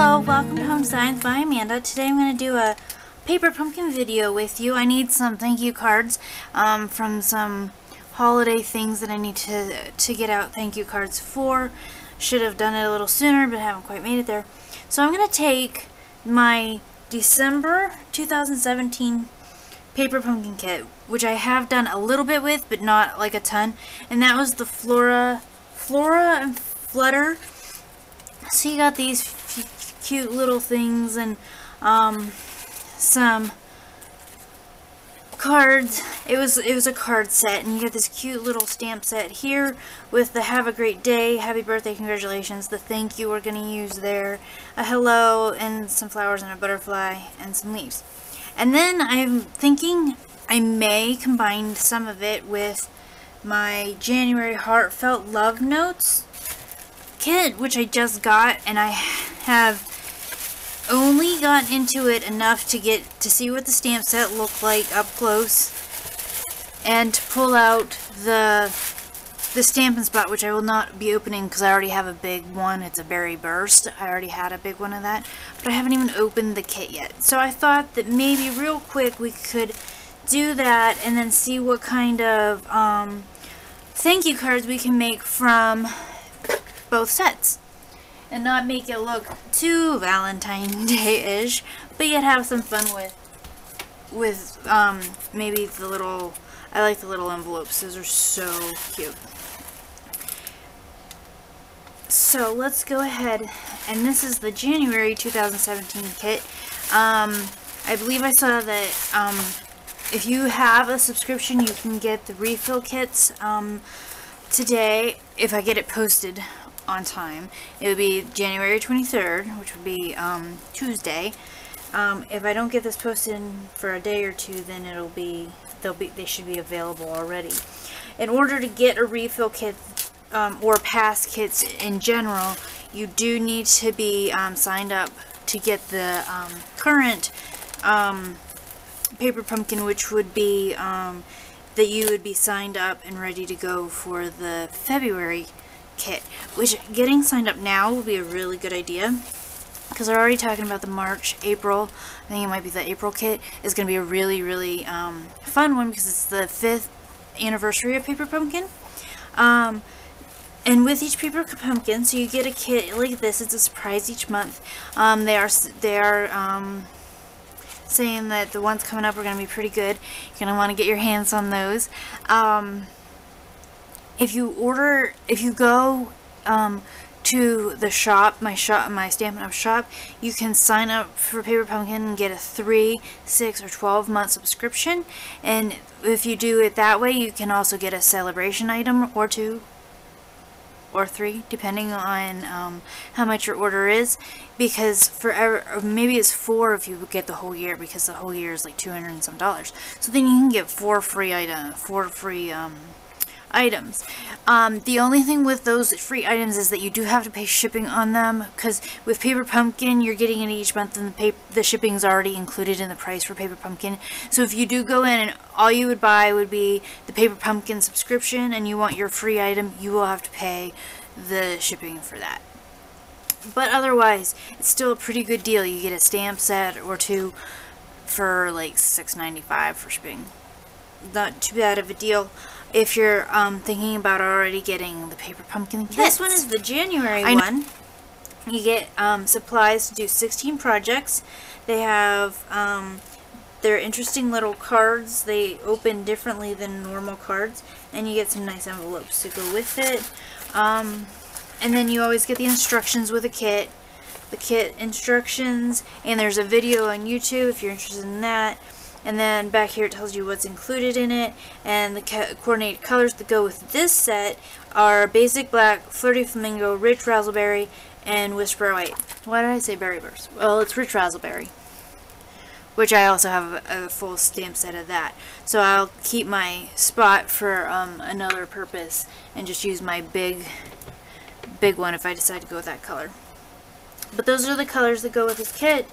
Hello, welcome to Home Science by Amanda. Today I'm going to do a paper pumpkin video with you. I need some thank you cards from some holiday things that I need to get out thank you cards for. Should have done it a little sooner, but haven't quite made it there. So I'm going to take my December 2017 paper pumpkin kit, which I have done a little bit with, but not like a ton, and that was the Flora and Flutter. So you got these cute little things and some cards. It was a card set, and you get this cute little stamp set here with the have a great day, happy birthday, congratulations, the thank you we're going to use there, a hello, and some flowers and a butterfly and some leaves. And then I'm thinking I may combine some of it with my January Heartfelt Love Notes kit, which I just got, and I have only gotten into it enough to see what the stamp set looked like up close and to pull out the Stampin' Spot, which I will not be opening because I already have a big one. It's a Berry Burst. I already had a big one of that, but I haven't even opened the kit yet. So I thought that maybe real quick we could do that and then see what kind of thank you cards we can make from both sets, and not make it look too Valentine Day-ish, but yet have some fun with maybe the little, I like the little envelopes. Those are so cute. So let's go ahead, and this is the January 2017 kit. I believe I saw that if you have a subscription, you can get the refill kits today, if I get it posted on time. It would be January 23rd, which would be Tuesday. If I don't get this posted in for a day or two, then they should be available already. In order to get a refill kit or past kits in general, you do need to be signed up to get the current paper pumpkin, which would be that you would be signed up and ready to go for the February kit, which getting signed up now will be a really good idea, because they're already talking about the March, April, I think it might be the April kit, is going to be a really fun one, because it's the 5th anniversary of Paper Pumpkin. And with each Paper Pumpkin, so you get a kit like this. It's a surprise each month. They are saying that the ones coming up are going to be pretty good. You're going to want to get your hands on those. If you go to the shop, my Stampin' Up! Shop, you can sign up for Paper Pumpkin and get a 3, 6, or 12 month subscription. And if you do it that way, you can also get a celebration item or 2 or 3, depending on how much your order is, because maybe it's 4 if you get the whole year, because the whole year is like $200 and some. So then you can get 4 free items. The only thing with those free items is that you do have to pay shipping on them, because with Paper Pumpkin you're getting it each month, and the shipping is already included in the price for Paper Pumpkin. So if you do go in and all you would buy would be the Paper Pumpkin subscription and you want your free item, you will have to pay the shipping for that. But otherwise, it's still a pretty good deal. You get a stamp set or 2 for like $6.95 for shipping. Not too bad of a deal if you're thinking about already getting the Paper Pumpkin kit. This one is the January one. You get supplies to do 16 projects. They have they're interesting little cards. They open differently than normal cards, and you get some nice envelopes to go with it. And then you always get the instructions with a kit, the kit instructions, and there's a video on YouTube if you're interested in that. And then back here it tells you what's included in it, and the coordinated colors that go with this set are Basic Black, Flirty Flamingo, Rich Razzleberry, and Whisper White. Why did I say Berry Burst? Well, it's Rich Razzleberry, which I also have a full stamp set of that. So I'll keep my spot for another purpose and just use my big one if I decide to go with that color. But those are the colors that go with this kit.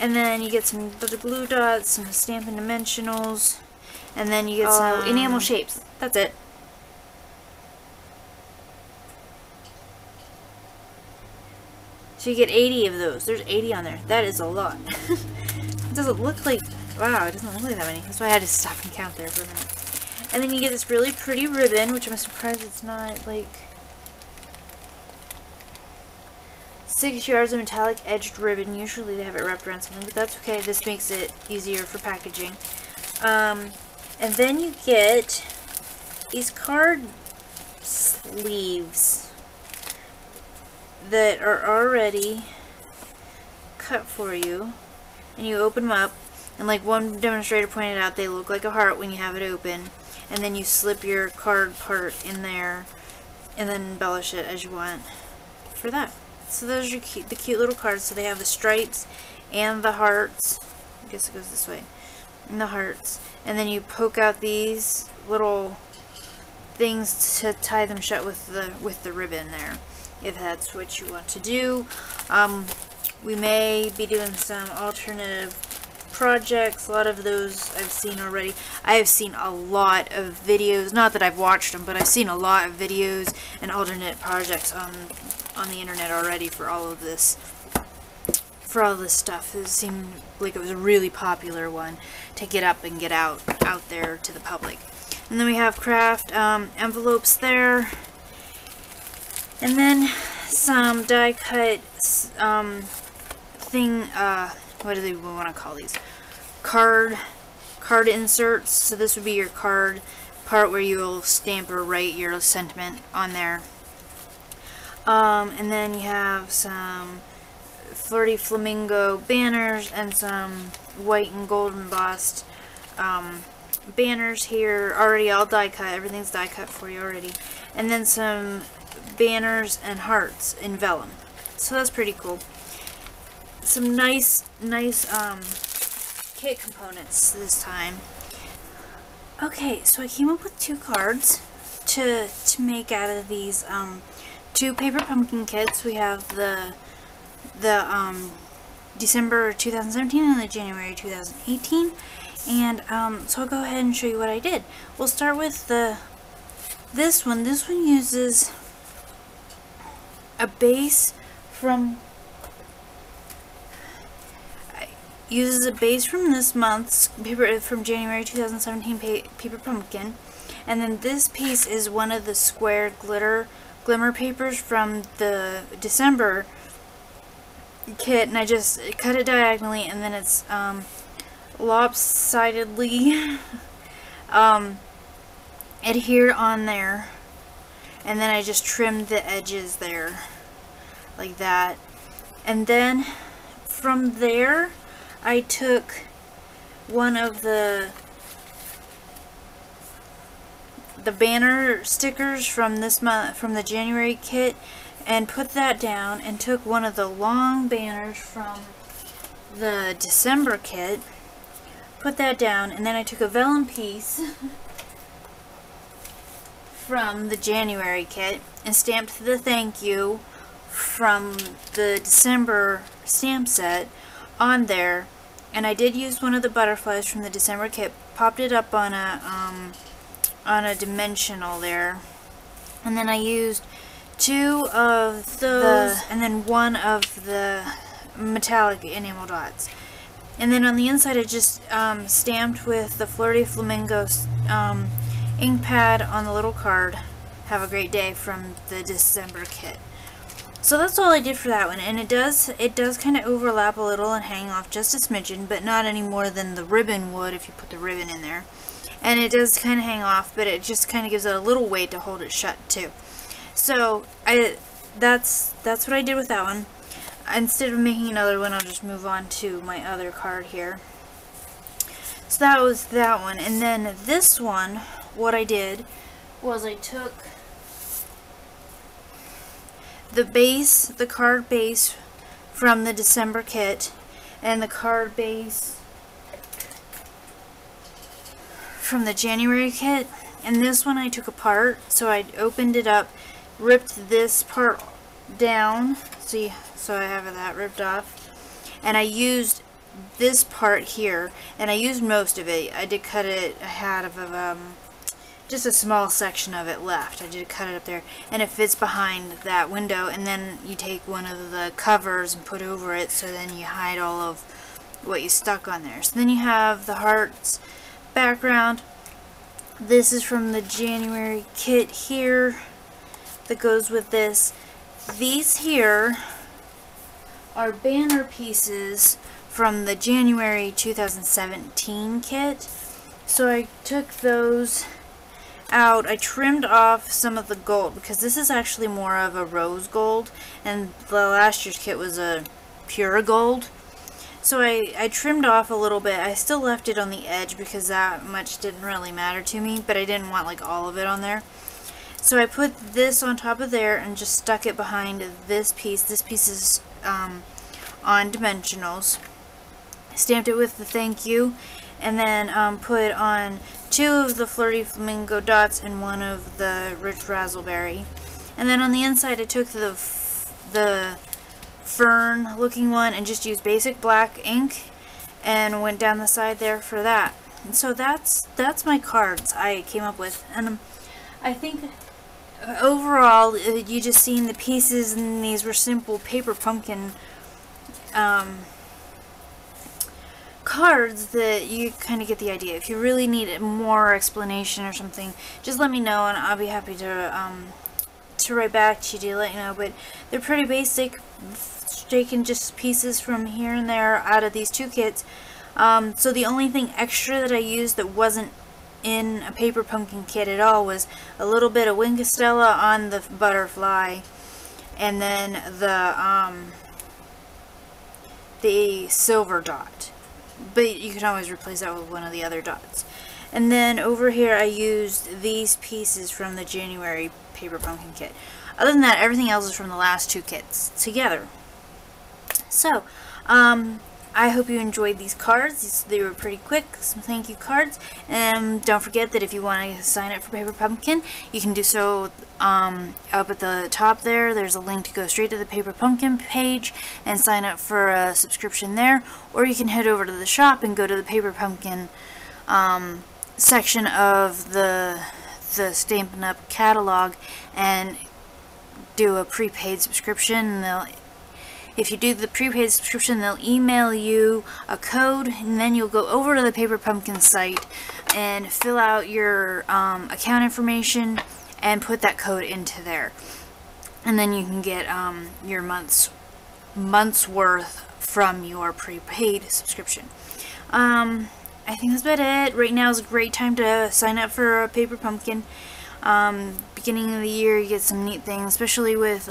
And then you get some glue dots, some Stampin' Dimensionals, and then you get some enamel shapes. That's it. So you get 80 of those. There's 80 on there. That is a lot. It doesn't look like, wow, it doesn't look like that many. That's why I had to stop and count there for a minute. And then you get this really pretty ribbon, which I'm surprised it's not like 6 yards of metallic edged ribbon. Usually they have it wrapped around something, but that's okay. This makes it easier for packaging. And then you get these card sleeves that are already cut for you, and you open them up, and like one demonstrator pointed out, they look like a heart when you have it open, and then you slip your card part in there and then embellish it as you want for that. So those are the cute little cards. So they have the stripes and the hearts. I guess it goes this way. And the hearts. And then you poke out these little things to tie them shut with the ribbon there, if that's what you want to do. We may be doing some alternative projects. A lot of those I've seen already. I have seen a lot of videos, not that I've watched them, but I've seen a lot of videos and alternate projects on the internet already for all of this. For all this stuff. It seemed like it was a really popular one to get up and get out there to the public. And then we have craft envelopes there. And then some die cut what do they want to call these? Card inserts. So this would be your card part where you'll stamp or write your sentiment on there. And then you have some Flirty Flamingo banners and some white and gold embossed banners here, already all die cut. Everything's die cut for you already. And then some banners and hearts in vellum. So that's pretty cool. Some nice kit components this time. Okay, so I came up with 2 cards to make out of these 2 paper pumpkin kits. We have the December 2017 and the January 2018. And so I'll go ahead and show you what I did. We'll start with this one. This one uses a base from this month's paper, from January 2017 paper pumpkin, and then this piece is one of the square glimmer papers from the December kit, and I just cut it diagonally, and then it's lopsidedly adhered on there, and then I just trimmed the edges there like that. And then from there I took one of the banner stickers from this month, from the January kit, and put that down, and took one of the long banners from the December kit, put that down, and then I took a vellum piece from the January kit and stamped the thank you from the December stamp set on there. And I did use one of the butterflies from the December kit, popped it up on a dimensional there, and then I used 2 of those and then 1 of the metallic enamel dots. And then on the inside I just stamped with the Flirty Flamingo ink pad on the little card, "Have a great day," from the December kit. So that's all I did for that one, and it does kind of overlap a little and hang off just a smidgen, but not any more than the ribbon would if you put the ribbon in there. And it does kind of hang off, but it just kind of gives it a little weight to hold it shut too. So that's what I did with that one. Instead of making another one, I'll just move on to my other card here. So that was that one. And then this one, what I did was I took the base, the card base from the December kit, and the card base from the January kit, and this one I took apart. So I opened it up, ripped this part down, see, so I have that ripped off, and I used this part here, and I used most of it. I did cut it, I had of just a small section of it left. I did cut it up there, and it fits behind that window, and then you take one of the covers and put over it, so then you hide all of what you stuck on there. So then you have the hearts background. This is from the January kit here that goes with this. These here are banner pieces from the January 2017 kit. So I took those out. I trimmed off some of the gold because this is actually more of a rose gold, and the last year's kit was a pure gold. So I trimmed off a little bit. I still left it on the edge because that much didn't really matter to me, but I didn't want like all of it on there. So I put this on top of there and just stuck it behind this piece. This piece is on dimensionals. Stamped it with the thank you, and then put on 2 of the Flirty Flamingo dots and 1 of the Rich Razzleberry. And then on the inside I took the fern looking one and just used basic black ink and went down the side there for that. And so that's my cards I came up with. And I think overall you just seen the pieces, and these were simple paper pumpkin cards that you kind of get the idea. If you really need more explanation or something, just let me know and I'll be happy to write back to you to let you know. But they're pretty basic, taking just pieces from here and there out of these 2 kits. So the only thing extra that I used that wasn't in a paper pumpkin kit at all was a little bit of Wing Castella on the butterfly, and then the silver dot. But you can always replace that with one of the other dots. And then over here I used these pieces from the January paper pumpkin kit. Other than that, everything else is from the last 2 kits together. So, I hope you enjoyed these cards. They were pretty quick, some thank you cards. And don't forget that if you want to sign up for Paper Pumpkin, you can do so up at the top there. There's a link to go straight to the Paper Pumpkin page and sign up for a subscription there. Or you can head over to the shop and go to the Paper Pumpkin section of the Stampin' Up! Catalog and do a prepaid subscription. And if you do the prepaid subscription, they'll email you a code, and then you'll go over to the Paper Pumpkin site and fill out your account information and put that code into there. And then you can get your month's worth from your prepaid subscription. I think that's about it. Right now is a great time to sign up for a Paper Pumpkin. Beginning of the year, you get some neat things, especially with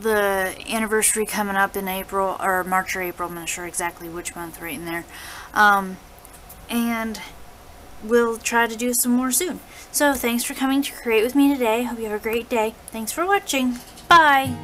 the anniversary coming up in April, or March or April, I'm not sure exactly which month right in there. And we'll try to do some more soon. So thanks for coming to create with me today. Hope you have a great day. Thanks for watching. Bye!